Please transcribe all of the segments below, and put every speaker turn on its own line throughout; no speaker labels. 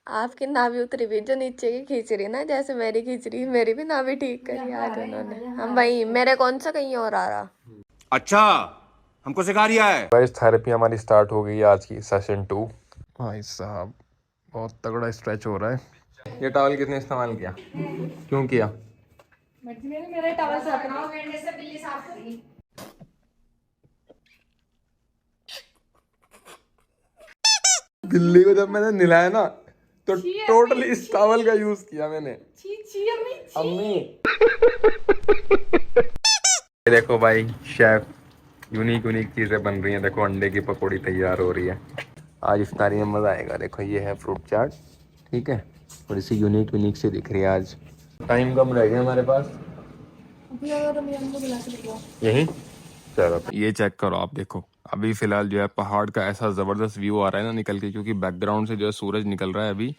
आपकी नाभि उतरी भी जो नीचे की खींच रही ना, जैसे मेरी खींच रही, मेरी भी नाभि ठीक करी आज उन्होंने। हम भाई मेरे कौन सा कहीं और आ रहा।
अच्छा, हमको सिखा रिया है।
गाइस थेरेपी हमारी स्टार्ट हो गई है आज की सेशन 2। भाई साहब बहुत तगड़ा स्ट्रेच हो रहा है। ये टॉवल किसने इस्तेमाल किया, क्यों किया?
मेरा टॉवल साफ से बिल्ली साफ करी।
बिल्ली को जब मैंने नहलाया ना तो टोटली इस टॉवल का यूज किया मैंने। अम्मी ये देखो भाई, शेफ यूनिक यूनिक चीजें बन रही हैं। देखो अंडे की पकौड़ी तैयार हो रही है। आज इफ्तारी में मजा आएगा। देखो ये है फ्रूट चाट, ठीक है, थोड़ी सी यूनिक यूनिक सी दिख रही है। आज टाइम कम रह गया हमारे पास, यही चलो ये चेक करो आप। देखो अभी फिलहाल जो है पहाड़ का ऐसा जबरदस्त व्यू आ रहा है ना निकल के, क्योंकि बैकग्राउंड से जो है सूरज निकल रहा है अभी।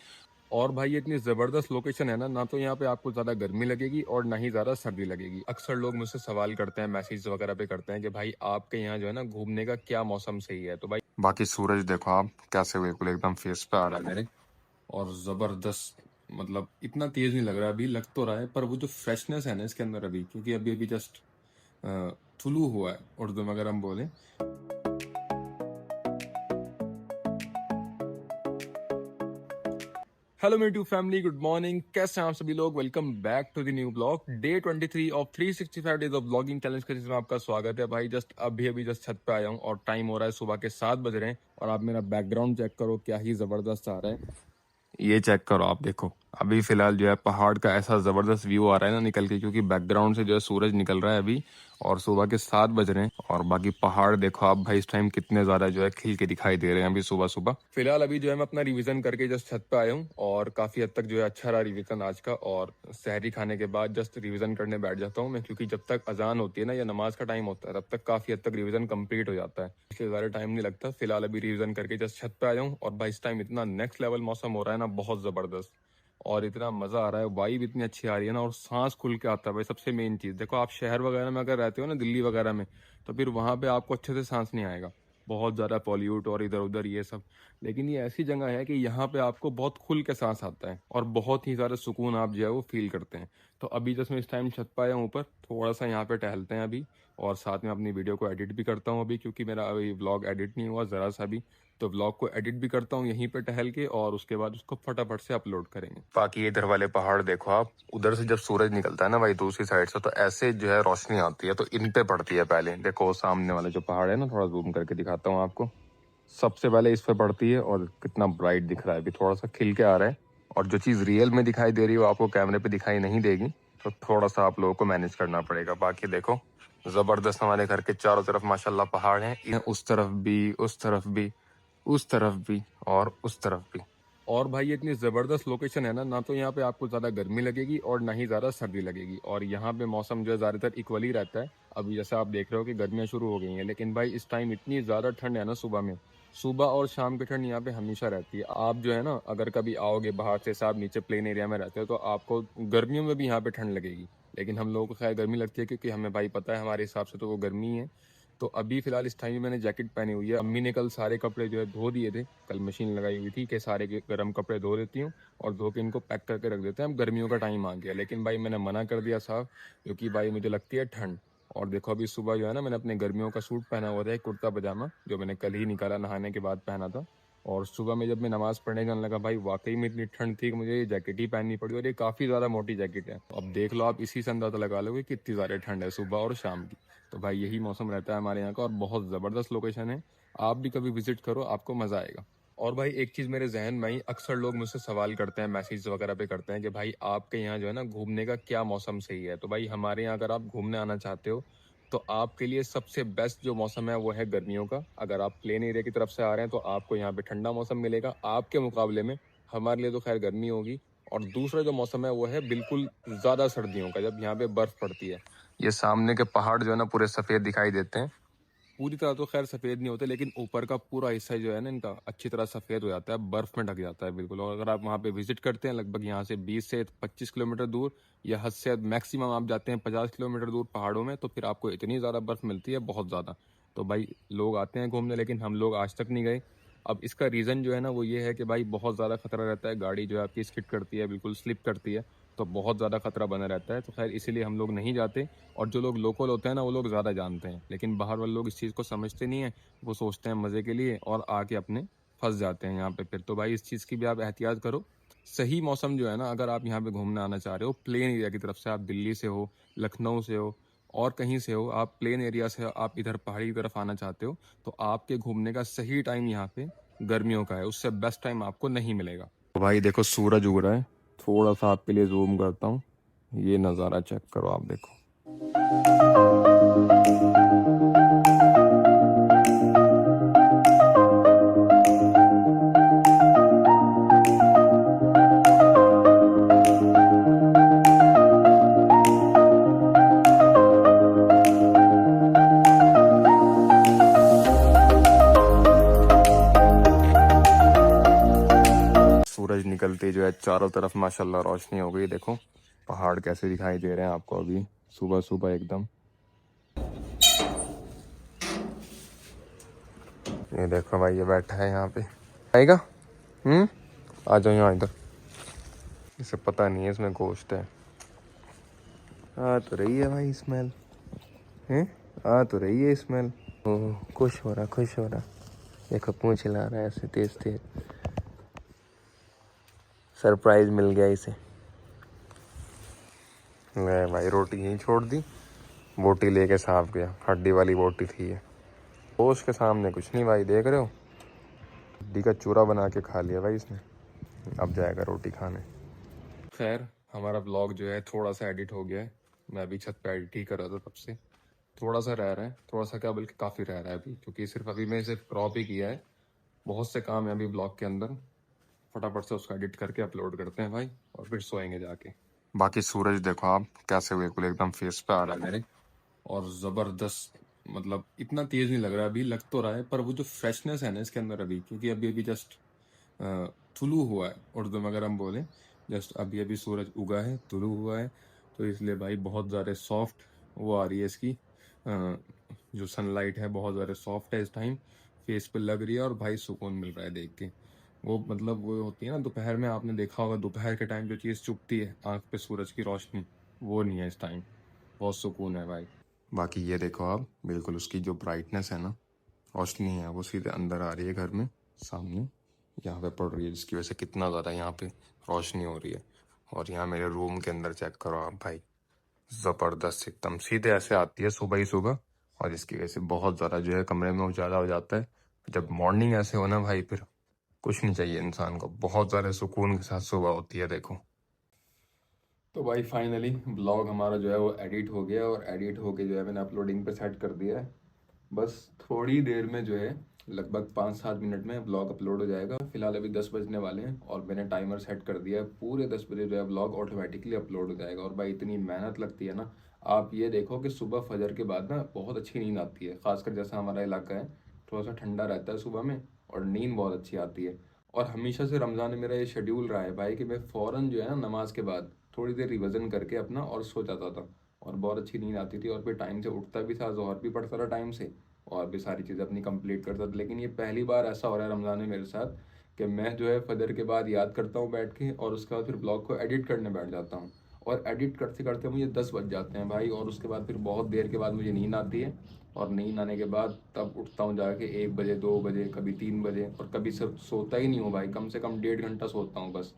और भाई ये इतनी ज़बरदस्त लोकेशन है ना, ना तो यहाँ पे आपको ज़्यादा गर्मी लगेगी और ना ही ज़्यादा सर्दी लगेगी। अक्सर लोग मुझसे सवाल करते हैं, मैसेज वगैरह पे करते हैं कि भाई आपके यहाँ जो है ना घूमने का क्या मौसम सही है। तो भाई बाकी सूरज देखो आप कैसे बिल्कुल एकदम फेस पे आ रहा है मेरे, और ज़बरदस्त, मतलब इतना तेज़ नहीं लग रहा, अभी लग तो रहा है पर वो जो फ्रेशनेस है ना इसके अंदर अभी, क्योंकि अभी अभी जस्ट तुलू हुआ है उर्दू में अगर हम बोलें। हेलो मेरी टू फैमिली, गुड मॉर्निंग, कैसे हैं आप सभी लोग। Welcome back to the new blog. Day 23 of 365 days of blogging challenge के जिसमें आपका स्वागत है। भाई जस्ट अभी जस्ट छत पे आया हूँ और टाइम हो रहा है सुबह के 7 बज रहे हैं। और आप मेरा बैकग्राउंड चेक करो, क्या ही जबरदस्त आ रहा है। ये चेक करो आप। देखो अभी फिलहाल जो है पहाड़ का ऐसा जबरदस्त व्यू आ रहा है ना निकल के, क्योंकि बैकग्राउंड से जो है सूरज निकल रहा है अभी, और सुबह के 7 बज रहे हैं। और बाकी पहाड़ देखो आप भाई, इस टाइम कितने ज्यादा जो है खिल के दिखाई दे रहे हैं अभी सुबह सुबह। फिलहाल अभी जो है मैं अपना रिवीजन करके जस्ट छत पे आया हूँ, और काफी हद तक जो है अच्छा रहा रिवीजन आज का। और सहरी खाने के बाद जस्ट रिवीजन करने बैठ जाता हूँ मैं, क्योंकि जब तक अजान होती है ना या नमाज का टाइम होता है तब तक काफी हद तक रिवीजन कंप्लीट हो जाता है, इसलिए ज्यादा टाइम नहीं लगता। फिलहाल अभी रिवीजन करके जस्ट छत पे आया हूँ, और भाई इस टाइम इतना नेक्स्ट लेवल मौसम हो रहा है ना, बहुत जबरदस्त, और इतना मजा आ रहा है। वाइब इतनी अच्छी आ रही है ना, और सांस खुल के आता है भाई। सबसे मेन चीज देखो, आप शहर वगैरह में अगर रहते हो ना, दिल्ली वगैरह में, तो फिर वहां पे आपको अच्छे से सांस नहीं आएगा, बहुत ज्यादा पॉल्यूट और इधर उधर ये सब। लेकिन ये ऐसी जगह है कि यहाँ पे आपको बहुत खुल के सांस आता है, और बहुत ही ज्यादा सुकून आप जो है वो फील करते हैं। तो अभी जस्ट मैं इस टाइम छत पाया हूँ ऊपर, थोड़ा सा यहाँ पे टहलते हैं अभी, और साथ में अपनी वीडियो को एडिट भी करता हूँ अभी, क्योंकि मेरा अभी व्लॉग एडिट नहीं हुआ जरा सा भी। तो व्लॉग को एडिट भी करता हूँ यहीं पे टहल के, और उसके बाद उसको फटाफट से अपलोड करेंगे। बाकी इधर वाले पहाड़ देखो आप, उधर से जब सूरज निकलता है ना भाई दूसरी साइड से, तो ऐसे जो है रोशनी आती है, तो इन पे पड़ती है पहले। देखो सामने वाले जो पहाड़ है ना, थोड़ा जूम करके दिखाता हूँ आपको, सबसे पहले इस पे पड़ती है, और कितना ब्राइट दिख रहा है, अभी थोड़ा सा खिल के आ रहा है। और जो चीज़ रियल में दिखाई दे रही है वो आपको कैमरे पे दिखाई नहीं देगी, तो थोड़ा सा आप लोगों को मैनेज करना पड़ेगा। बाकी देखो जबरदस्त, हमारे घर के चारों तरफ माशाल्लाह पहाड़ हैं, उस तरफ भी, उस तरफ भी, उस तरफ भी, और उस तरफ भी। और भाई ये इतनी ज़बरदस्त लोकेशन है ना, ना तो यहाँ पे आपको ज़्यादा गर्मी लगेगी और ना ही ज़्यादा सर्दी लगेगी, और यहाँ पे मौसम जो है ज़्यादातर इक्वल ही रहता है। अभी जैसे आप देख रहे हो कि गर्मियाँ शुरू हो गई हैं, लेकिन भाई इस टाइम इतनी ज़्यादा ठंड है ना सुबह में, सुबह और शाम की ठंड यहाँ पे हमेशा रहती है। आप जो है ना अगर कभी आओगे बाहर से, आप नीचे प्लेन एरिया में रहते हो, तो आपको गर्मियों में भी यहाँ पे ठंड लगेगी। लेकिन हम लोगों को खैर गर्मी लगती है, क्योंकि हमें भाई पता है हमारे हिसाब से तो वो गर्मी है। तो अभी फिलहाल इस टाइम में मैंने जैकेट पहनी हुई है। अम्मी ने कल सारे कपड़े जो है धो दिए थे, कल मशीन लगाई हुई थी कि सारे के गर्म कपड़े धो देती हूँ और धो के इनको पैक करके रख देते हैं। अब गर्मियों का टाइम आ गया, लेकिन भाई मैंने मना कर दिया साहब, क्योंकि भाई मुझे लगती है ठंड। और देखो अभी सुबह जो है ना, मैंने अपने गर्मियों का सूट पहना हुआ था, एक कुर्ता पजामा, जो मैंने कल ही निकाला नहाने के बाद पहना था। और सुबह में जब मैं नमाज पढ़ने जाने लगा, भाई वाकई में इतनी ठंड थी कि मुझे ये जैकेट ही पहननी पड़ी, और ये काफ़ी ज़्यादा मोटी जैकेट है। अब देख लो आप, इसी से अंदाजा लगा लो कि कितनी ज़्यादा ठंड है सुबह और शाम की। तो भाई यही मौसम रहता है हमारे यहाँ का, और बहुत ज़बरदस्त लोकेशन है। आप भी कभी विजिट करो, आपको मज़ा आएगा। और भाई एक चीज़ मेरे जहन में आई, अक्सर लोग मुझसे सवाल करते हैं, मैसेज वगैरह पे करते हैं कि भाई आपके यहाँ जो है ना घूमने का क्या मौसम सही है। तो भाई हमारे यहाँ अगर आप घूमने आना चाहते हो, तो आपके लिए सबसे बेस्ट जो मौसम है वो है गर्मियों का। अगर आप प्लेन एरिया की तरफ से आ रहे हैं तो आपको यहाँ पे ठंडा मौसम मिलेगा आपके मुकाबले में। हमारे लिए तो खैर गर्मी होगी। और दूसरा जो मौसम है वो है बिल्कुल ज़्यादा सर्दियों का, जब यहाँ पे बर्फ़ पड़ती है। ये सामने के पहाड़ जो है ना पूरे सफ़ेद दिखाई देते हैं। पूरी तरह तो खैर सफ़ेद नहीं होते, लेकिन ऊपर का पूरा हिस्सा जो है ना इनका अच्छी तरह सफ़ेद हो जाता है, बर्फ़ में ढक जाता है बिल्कुल। और अगर आप वहाँ पे विजिट करते हैं, लगभग यहाँ से 20 से 25 किलोमीटर दूर, या हद से हद मैक्सिमम आप जाते हैं 50 किलोमीटर दूर पहाड़ों में, तो फिर आपको इतनी ज़्यादा बर्फ़ मिलती है, बहुत ज़्यादा। तो भाई लोग आते हैं घूमने, लेकिन हम लोग आज तक नहीं गए। अब इसका रीज़न जो है ना वो ये है कि भाई बहुत ज़्यादा खतरा रहता है, गाड़ी जो है आपकी स्किड करती है, बिल्कुल स्लिप करती है, तो बहुत ज़्यादा खतरा बना रहता है। तो खैर इसीलिए हम लोग नहीं जाते, और जो लोग लोकल होते हैं ना वो लोग ज़्यादा जानते हैं, लेकिन बाहर वाले लोग इस चीज़ को समझते नहीं हैं, वो सोचते हैं मज़े के लिए और आके अपने फंस जाते हैं यहाँ पे फिर। तो भाई इस चीज़ की भी आप एहतियात करो। सही मौसम जो है ना, अगर आप यहाँ पे घूमने आना चाह रहे हो प्लेन एरिया की तरफ से, आप दिल्ली से हो, लखनऊ से हो और कहीं से हो, आप प्लेन एरिया से आप इधर पहाड़ी की तरफ आना चाहते हो, तो आपके घूमने का सही टाइम यहाँ पे गर्मियों का है, उससे बेस्ट टाइम आपको नहीं मिलेगा। तो भाई देखो सूरज उग रहा है, थोड़ा सा आपके लिए जूम करता हूँ, ये नज़ारा चेक करो आप देखो। सूरज निकलते जो है चारों तरफ माशाल्लाह रोशनी हो गई। देखो पहाड़ कैसे दिखाई दे रहे हैं आपको अभी सुबह सुबह एकदम। ये देखो भाई ये बैठा है यहाँ पे, आएगा आ जाओ यहाँ इधर। इसे पता नहीं है इसमें गोश्त है। आ तो रही है भाई स्मेल, हैं आ तो रही है स्मेल। ओह खुश हो रहा खुश हो रहा, देखो पूंछ हिला रहा है ऐसे तेज तेज। सरप्राइज मिल गया इसे। ले भाई रोटी यहीं छोड़ दी, बोटी लेके साफ गया, हड्डी वाली बोटी थी ये। पोश के सामने कुछ नहीं भाई, देख रहे हो हड्डी का चूरा बना के खा लिया भाई इसने, अब जाएगा रोटी खाने। खैर हमारा ब्लॉग जो है थोड़ा सा एडिट हो गया है, मैं अभी छत पे एडिट ही कर रहा था तब से। थोड़ा सा रह रहा है, थोड़ा सा क्या बल्कि काफ़ी रह रहा है अभी, क्योंकि सिर्फ अभी मैं सिर्फ क्रॉप ही किया है। बहुत से काम है अभी ब्लॉग के अंदर, फटाफट से उसको एडिट करके अपलोड करते हैं भाई और फिर सोएंगे जाके। बाकी सूरज देखो आप कैसे बिल्कुल एकदम फेस पे आ रहा है मेरे, और ज़बरदस्त, मतलब इतना तेज़ नहीं लग रहा है अभी, लग तो रहा है पर वो जो फ्रेशनेस है ना इसके अंदर अभी, क्योंकि अभी अभी जस्ट तुलू हुआ है, उर्दू में अगर हम बोलें जस्ट अभी अभी सूरज उगा है, तुलू हुआ है, तो इसलिए भाई बहुत ज़्यादा सॉफ्ट वो आ रही है इसकी जो सनलाइट है, बहुत ज़्यादा सॉफ्ट है इस टाइम, फेस पे लग रही है और भाई सुकून मिल रहा है देख के। वो मतलब वो होती है ना दोपहर में, आपने देखा होगा दोपहर के टाइम जो चीज़ चुभती है आँख पे सूरज की रोशनी, वो नहीं है इस टाइम, बहुत सुकून है भाई। बाकी ये देखो आप बिल्कुल उसकी जो ब्राइटनेस है ना, रोशनी है वो सीधे अंदर आ रही है घर में सामने, यहाँ पे पड़ रही है, जिसकी वजह से कितना ज़्यादा यहाँ पे रोशनी हो रही है। और यहाँ मेरे रूम के अंदर चेक करो आप भाई, ज़बरदस्त एकदम सीधे ऐसे आती है सुबह ही सुबह, और इसकी वजह से बहुत ज़्यादा जो है कमरे में उजाला हो जाता है। जब मॉर्निंग ऐसे हो ना भाई, फिर कुछ नहीं चाहिए इंसान को, बहुत ज़्यादा सुकून के साथ सुबह होती है देखो। तो भाई फाइनली ब्लॉग हमारा जो है वो एडिट हो गया, और एडिट होके जो है मैंने अपलोडिंग पे सेट कर दिया है। बस थोड़ी देर में जो है लगभग 5-7 मिनट में ब्लॉग अपलोड हो जाएगा। फिलहाल अभी 10 बजने वाले हैं और मैंने टाइमर सेट कर दिया है, पूरे 10 बजे जो है ब्लॉग ऑटोमेटिकली अपलोड हो जाएगा। और भाई इतनी मेहनत लगती है ना, आप ये देखो कि सुबह फजर के बाद ना बहुत अच्छी नींद आती है, खासकर जैसा हमारा इलाका है थोड़ा सा ठंडा रहता है सुबह में, और नींद बहुत अच्छी आती है। और हमेशा से रमज़ान में मेरा ये शेड्यूल रहा है भाई कि मैं फ़ौरन जो है ना नमाज के बाद थोड़ी देर रिविज़न करके अपना और सो जाता था, और बहुत अच्छी नींद आती थी, और फिर टाइम से उठता भी था, ज़ोहर भी पढ़ता था टाइम से, और भी सारी चीज़ें अपनी कंप्लीट करता था। लेकिन ये पहली बार ऐसा हो रहा है रमज़ान में मेरे साथ कि मैं जो है फजर के बाद याद करता हूँ बैठ के, और उसके बाद फिर ब्लॉग को एडिट करने बैठ जाता हूँ, और एडिट करते करते मुझे 10 बज जाते हैं भाई, और उसके बाद फिर बहुत देर के बाद मुझे नींद आती है, और नींद आने के बाद तब उठता हूँ जाके 1 बजे 2 बजे, कभी 3 बजे, और कभी सिर्फ सोता ही नहीं हूँ भाई, कम से कम 1.5 घंटा सोता हूँ बस।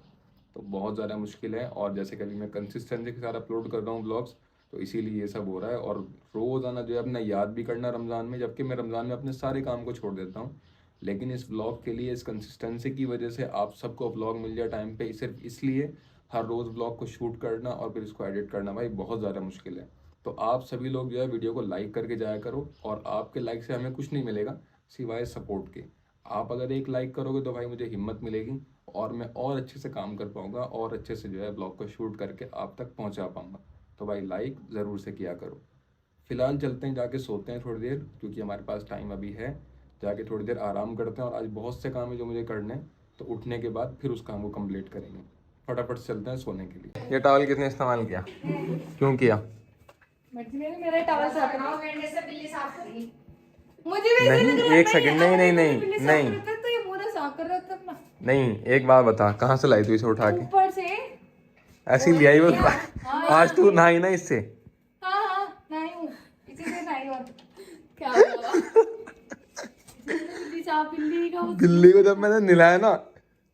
तो बहुत ज़्यादा मुश्किल है, और जैसे कि अभी मैं कंसिस्टेंसी के साथ अपलोड कर रहा हूँ ब्लॉग्स, तो इसीलिए ये सब हो रहा है। और रोज़ाना जो है अपना याद भी करना रमज़ान में, जबकि मैं रमज़ान में अपने सारे काम को छोड़ देता हूँ, लेकिन इस व्लॉग के लिए, इस कंसिस्टेंसी की वजह से आप सबको व्लॉग मिल जाए टाइम पे, सिर्फ इसलिए हर रोज़ व्लॉग को शूट करना और फिर इसको एडिट करना भाई बहुत ज़्यादा मुश्किल है। तो आप सभी लोग जो है वीडियो को लाइक करके जाया करो, और आपके लाइक से हमें कुछ नहीं मिलेगा सिवाय सपोर्ट के। आप अगर एक लाइक करोगे तो भाई मुझे हिम्मत मिलेगी, और मैं और अच्छे से काम कर पाऊँगा, और अच्छे से जो है ब्लॉग को शूट करके आप तक पहुँचा पाऊँगा। तो भाई लाइक ज़रूर से किया करो। फिलहाल चलते हैं, जाके सोते हैं थोड़ी देर, क्योंकि हमारे पास टाइम अभी है, जाके थोड़ी देर आराम करते हैं, और आज बहुत से काम है जो मुझे करने हैं, तो उठने के बाद फिर उस काम को कंप्लीट करेंगे। फटाफट से चलते हैं सोने के लिए। ये टॉवल किसने इस्तेमाल किया, क्यों किया?
मेरा टॉवल साफ करो।
मुझे भी
नहीं एक सेकंड, नहीं नहीं नहीं नहीं,
तो ये मुंह साफ कर रहे हो अपना?
नहीं, एक बात बता, कहाँ से लाई तू इसे उठा के?
ऊपर से।
ऐसी ले आई वो? आज तू नहाई ना इससे?
हाँ हाँ नहीं हूँ, इसी से नहीं हुआ।
क्या हुआ?
बिल्ली साफ, बिल्ली का
बिल्ली को जब मैंने नहलाया ना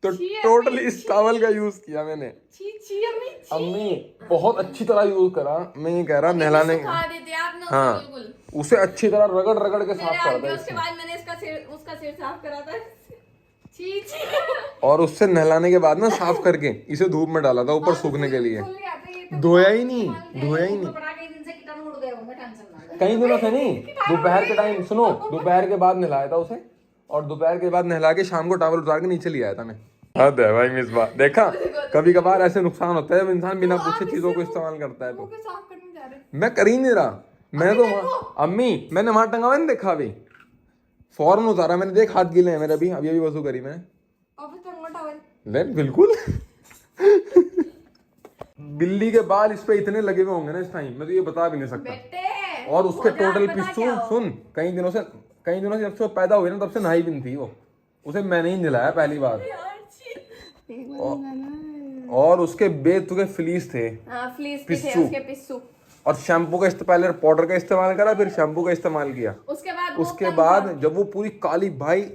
तो
छी है,
टोटली इस टॉवल का यूज किया मैंने।
छी छी अम्मी छी।
अम्मी बहुत अच्छी तरह यूज करा, मैं ये कह रहा नहलाने।
सुखा देते आपने उसे
हाँ,
बिल्कुल।
उसे अच्छी तरह रगड़ रगड़ के साफ
मेरे
कर
आगे
दे
उसके बाद मैंने उसका सिर साफ करा था। छी छी।
और उससे नहलाने के बाद ना साफ करके इसे धूप में डाला था ऊपर सूखने के लिए।
खुल गया था ये तो।
धोया ही नहीं, धोया ही नहीं।
बड़ा के दिन से कीटाणु उड़ गए होंगे, टेंशन ना ले।
कई दिनों से नहीं, दोपहर के टाइम, सुनो, दोपहर के बाद नहलाया था उसे, और दोपहर के बाद नहला के शाम को टॉवल उतार के नीचे ले आया था मैं। हद है भाई मिसबा, देखा कभी कभार ऐसे नुकसान होता है जब इंसान बिना पूछे चीजों को इस्तेमाल करता है। तो
मुंह को साफ करने जा रहे।
मैं कर ही नहीं रहा, मैं तो अम्मी मैंने वहां टंगा हुआ नहीं देखा, अभी फौरन उतारा मैंने, देख हाथ गीले हैं मेरे, अभी अभी वजू करी मैंने।
और फिर टंगा टॉवल।
ले बिल्कुल। बिल्ली के बाल इस पे इतने लगे हुए होंगे ना इस टाइम, मैं तो ये बता भी नहीं सकता।
बेटे
और उसके
मुझे आप
टोटल
बता
पिस्सू
क्या हो?
सुन, कई दिनों से जब से वो पैदा हुई ना तब से नहाई भी नहीं थी वो, उसे मैंने ही नहलाया पहली बार। और उसके बेतुके फ्लीस थे,
हाँ फ्लीस भी थे
पिस्सू।
उसके पिस्सू।
और शैम्पू का पहले पाउडर का इस्तेमाल करा, फिर शैम्पू का इस्तेमाल किया। उसके बाद जब वो पूरी काली भाई,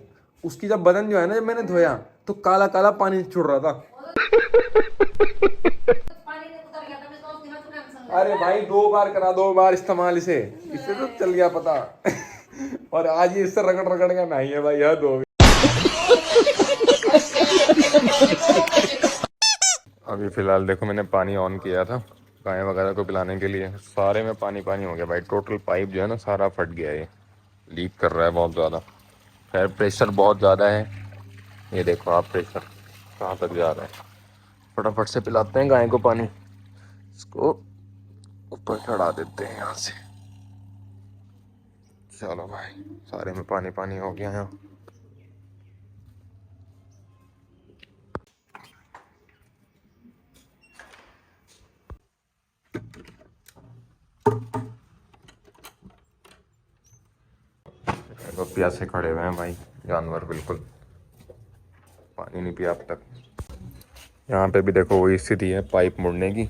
उसकी जब बदन जो है ना, जब मैंने धोया तो काला काला पानी छुड़ रहा था। अरे भाई 2 बार करा, 2 बार इस्तेमाल इसे तो चल गया पता। और आज ये इससे रगड़ रगड़ का नहीं है भाई, यह दो। अभी फिलहाल देखो मैंने पानी ऑन किया था गाय वगैरह को पिलाने के लिए, सारे में पानी पानी हो गया भाई, टोटल पाइप जो है ना सारा फट गया है, लीक कर रहा है बहुत ज़्यादा। खैर प्रेशर बहुत ज़्यादा है, ये देखो आप प्रेशर कहाँ तक जा रहा है। फटाफट से पिलाते हैं गाय को पानी, इसको ऊपर चढ़ा देते हैं यहाँ से। चलो भाई सारे में पानी पानी हो गया है। तो प्यासे खड़े हुए हैं भाई जानवर, बिल्कुल पानी नहीं पिया अब तक। यहाँ पे भी देखो वही स्थिति है पाइप मुड़ने की,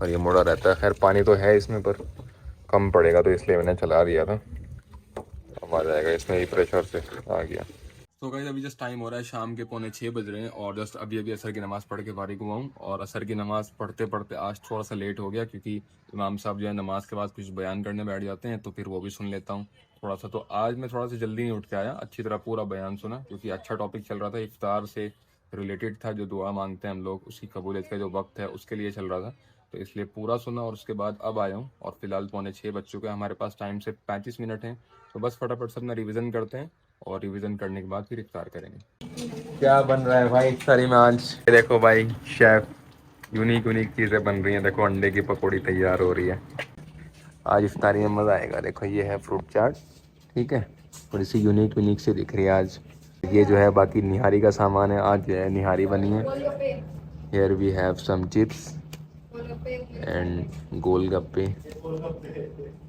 और ये मुड़ा रहता है। खैर पानी तो है इसमें पर कम पड़ेगा तो इसलिए मैंने चला दिया था, अब आ जाएगा इसमें ही प्रेशर से आ गया। तो गाइस अभी जस्ट टाइम हो रहा है शाम के 5:45 बज रहे हैं, और जस्ट अभी अभी असर की नमाज़ पढ़ के फारिग हुआ हूँ। और असर की नमाज़ पढ़ते पढ़ते आज थोड़ा सा लेट हो गया, क्योंकि इमाम साहब जो है नमाज के बाद कुछ बयान करने बैठ जाते हैं, तो फिर वो भी सुन लेता हूँ थोड़ा सा। तो आज मैं थोड़ा सा जल्दी नहीं उठ के आया, अच्छी तरह पूरा बयान सुना, क्योंकि अच्छा टॉपिक चल रहा था, इफ्तार से रिलेटेड था, जो दुआ मांगते हैं हम लोग उसकी कबूलियत का जो वक्त है उसके लिए चल रहा था, तो इसलिए पूरा सुना। और उसके बाद अब आया हूँ, और फिलहाल 5:45 बज चुके हैं, हमारे पास टाइम से 35 मिनट हैं, तो बस फटाफट से अपना रिविज़न करते हैं, और रिवीजन करने के बाद फिर इफ्तार करेंगे। क्या बन रहा है भाई इफ्तारी में आज? देखो भाई शेफ, यूनिक चीज़ें बन रही हैं। देखो अंडे की पकौड़ी तैयार हो रही है, आज इफ्तारी में मज़ा आएगा। देखो ये है फ्रूट चाट, ठीक है, थोड़ी सी यूनिक से दिख रही है आज। ये जो है बाकी निहारी का सामान है, आज जो है निहारी बनी है। Here we have some chips and golgappe,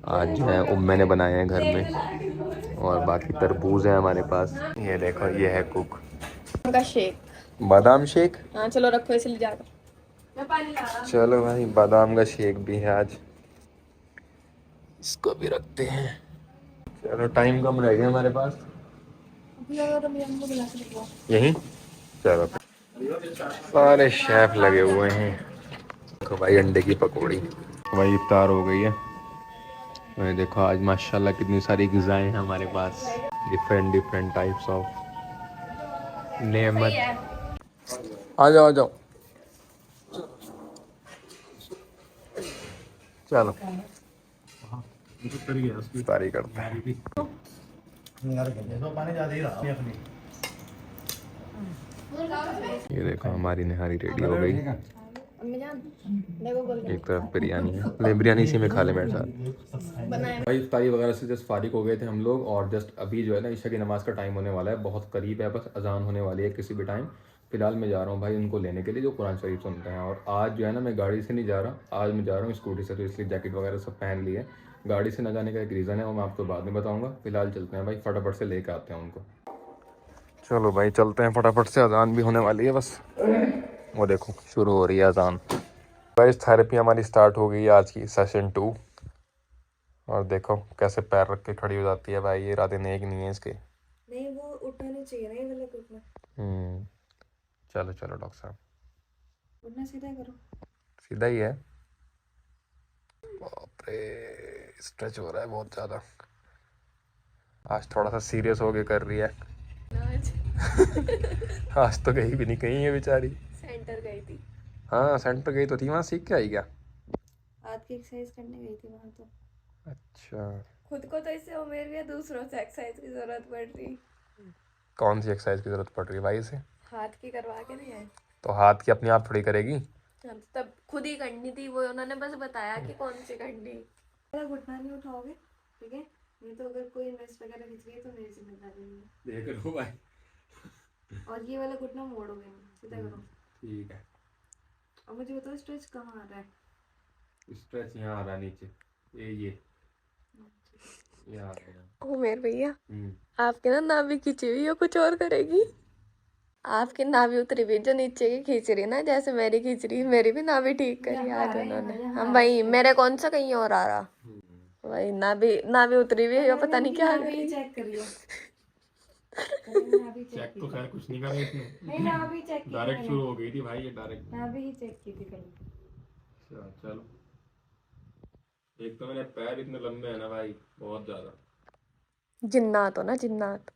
आज जो है उम्मे ने बनाए हैं घर में, और बाकी तरबूज है हमारे पास। ये देखो ये है कुक
का शेक,
बादाम शेक।
हाँ चलो रखो इसे ले जाकर, मैं पानी ला रहा हूँ।
चलो भाई बादाम का शेक भी है आज, इसको भी रखते हैं। चलो टाइम कम रह गया हमारे पास, यहीं चलो सारे शेफ लगे हुए हैं। देखो भाई अंडे की पकौड़ी, भाई इफ्तार हो गई है। और देखो आज माशाल्लाह कितनी सारी ग़िज़ाएं हैं हमारे पास, डिफरेंट टाइप्स ऑफ नेमत। आ जाओ चलो इफ्तारी करते हैं। ये देखो हमारी निहारी रेडी हो गई, एक तरफ बिरयानी है, ले बिरयानी इसी में खा ले मेरे साथ। भाई इफ्तारी वगैरह से जस्ट फारिग हो गए थे हम लोग, और जस्ट अभी जो है ना ईशा की नमाज़ का टाइम होने वाला है, बहुत करीब है, बस अजान होने वाली है किसी भी टाइम। फिलहाल मैं जा रहा हूँ भाई उनको लेने के लिए जो कुरान शरीफ सुनते हैं। और आज जो है ना मैं गाड़ी से नहीं जा रहा, आज मैं जा रहा हूँ स्कूटी से, तो इसलिए जैकेट वगैरह सब पहन लिए। गाड़ी से न जाने का एक रीज़न है, वो मैं आपको बाद में बताऊँगा। फिलहाल चलते हैं भाई, फटाफट से लेकर आते हैं उनको। चलो भाई चलते हैं फटाफट से, अजान भी होने वाली है बस। वो देखो शुरू हो रही है अजान। गाइस थेरेपी हमारी स्टार्ट हो गई है आज की, सेशन 2। और देखो कैसे पैर रख के खड़ी हो जाती है भाई, ये राधे नेक नहीं है इसके।
नहीं वो उठाने चाहिए ना, ये वाला घुटना।
चलो चलो डॉक्टर साहब,
घुटना सीधा करो।
सीधा ही है। बाप रे स्ट्रेच हो रहा है बहुत ज़्यादा। आज थोड़ा सा सीरियस होके कर रही है। आज तो गई भी नहीं कहीं है बेचारी।
सेंटर गई थी।
हाँ सेंटर गई तो थी, वहाँ सीख के आई क्या?
हाथ की एक्सरसाइज करने गई थी वहाँ तो।
अच्छा
खुद को तो इससे उम्र भी है, दूसरों से एक्सरसाइज की जरूरत पड़ रही।
कौन सी एक्सरसाइज की जरूरत पड़ रही है भाई से?
हाथ की करवा के नहीं आए।
तो हाथ की अपने आप थोड़ी करेगी।
हाँ, तो तब खुद ही करनी थी वो, उन्होंने बस बताया कि कौन सी करनी। घुटना नहीं उठाओगे ठीक है, नहीं तो अगर कोई इन्वेस्ट वगैरह खींच गई तो मेरी जिम्मेदारी नहीं है।
देख लो भाई।
और ये वाला घुटना मोड़ोगे नहीं, सीधा करो।
ठीक है।
और मुझे बताओ स्ट्रेच कहाँ आ रहा है?
स्ट्रेच यहाँ आ रहा है नीचे, ये आ रहा है।
उमेर भैया आपके ना नाभि खींची हुई है, कुछ और करेगी। आपकी नाभि उतरी हुई जो नीचे की खींच रही ना, जैसे मेरी खींच रही, मेरी भी नाभि ठीक करी आज उन्होंने। हम भाई मेरे कौन सा कहीं और आ रहा, वही नाभि उतरी हुई है, पता नहीं क्या कर रही।
चेक करिए।
चेक तो खैर कुछ नहीं करा इसने,
नहीं ना भी चेक की
डायरेक्ट शुरू हो गई थी भाई ये डायरेक्ट।
ना भी चेक की थी कल।
चलो एक तो मेरे पैर इतने लंबे हैं ना भाई, बहुत ज्यादा।
जिन्नात हो ना जिन्नात।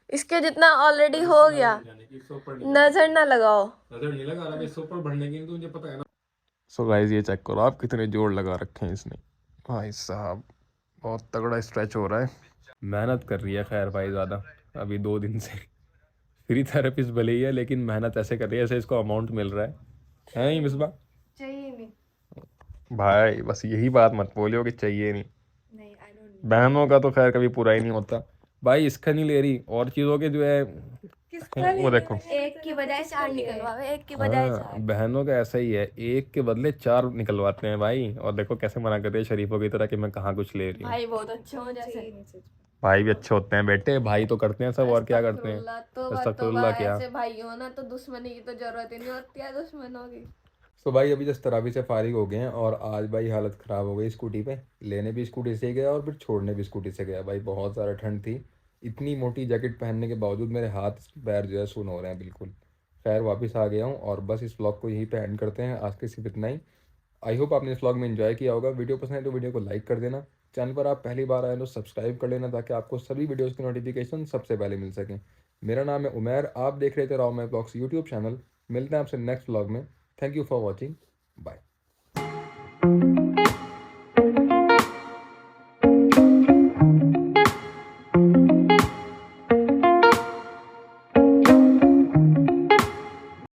इसके जितना ऑलरेडी हो गया, नजर ना लगाओ।
नजर नहीं लगा रहा, इससे ऊपर बढ़ने की तो मुझे पता है ना। सो गाइस ये चेक करो आप, कितने जोड़ लगा रखे हैं इसने भाई साहब, बहुत तगड़ा स्ट्रेच हो रहा है। मेहनत कर रही है खैर भाई ज़्यादा, अभी 2 दिन से फ्री थेरेपिस्ट भले ही है लेकिन मेहनत ऐसे कर रही है ऐसे इसको अमाउंट मिल रहा है ही मिसबा।
चाहिए नहीं।
भाई बस यही बात मत बोलियो कि चाहिए नहीं।
नहीं आई डोंट।
बहनों का तो खैर कभी पूरा ही नहीं होता भाई, इसका नहीं ले रही और चीज़ों के जो है वो देखो।
एक की बजाय 4 निकलवावे, एक की बजाय 4।
हाँ बहनों का ऐसा ही है, एक के बदले 4 निकलवाते हैं भाई। और देखो कैसे मना करते हैं शरीफों की तरह कि मैं कहाँ कुछ ले रही हूँ।
भाई बहुत अच्छे हो जैसे।
भाई भी अच्छे होते हैं बेटे, भाई तो करते हैं सब, और क्या करते हैं।
अस्तगफुरुल्लाह क्या, ऐसे भाई हो ना तो दुश्मनी की तो जरूरत ही नहीं होती है दुश्मनों की।
तो भाई अभी जस्ट तरावी से फारिग हो गए हैं और आज भाई हालत ख़राब हो गई स्कूटी पे। लेने भी स्कूटी से ही गया और फिर छोड़ने भी स्कूटी से गया भाई, बहुत ज़्यादा ठंड थी। इतनी मोटी जैकेट पहनने के बावजूद मेरे हाथ पैर जो है सुन हो रहे हैं बिल्कुल। खैर वापस आ गया हूँ और बस इस व्लॉग को यहीं पे एंड करते हैं, आज के सिर्फ इतना ही। आई होप आपने इस व्लॉग में एंजॉय किया होगा। वीडियो पसंद है तो वीडियो को लाइक कर देना, चैनल पर आप पहली बार आए तो सब्सक्राइब कर लेना ताकि आपको सभी वीडियोज़ की नोटिफिकेशन सबसे पहले मिल सकें। मेरा नाम है उमैर, आप देख रहे थे Rao my blogs YouTube channel. मिलते हैं आपसे नेक्स्ट व्लॉग में। Thank you for watching, bye.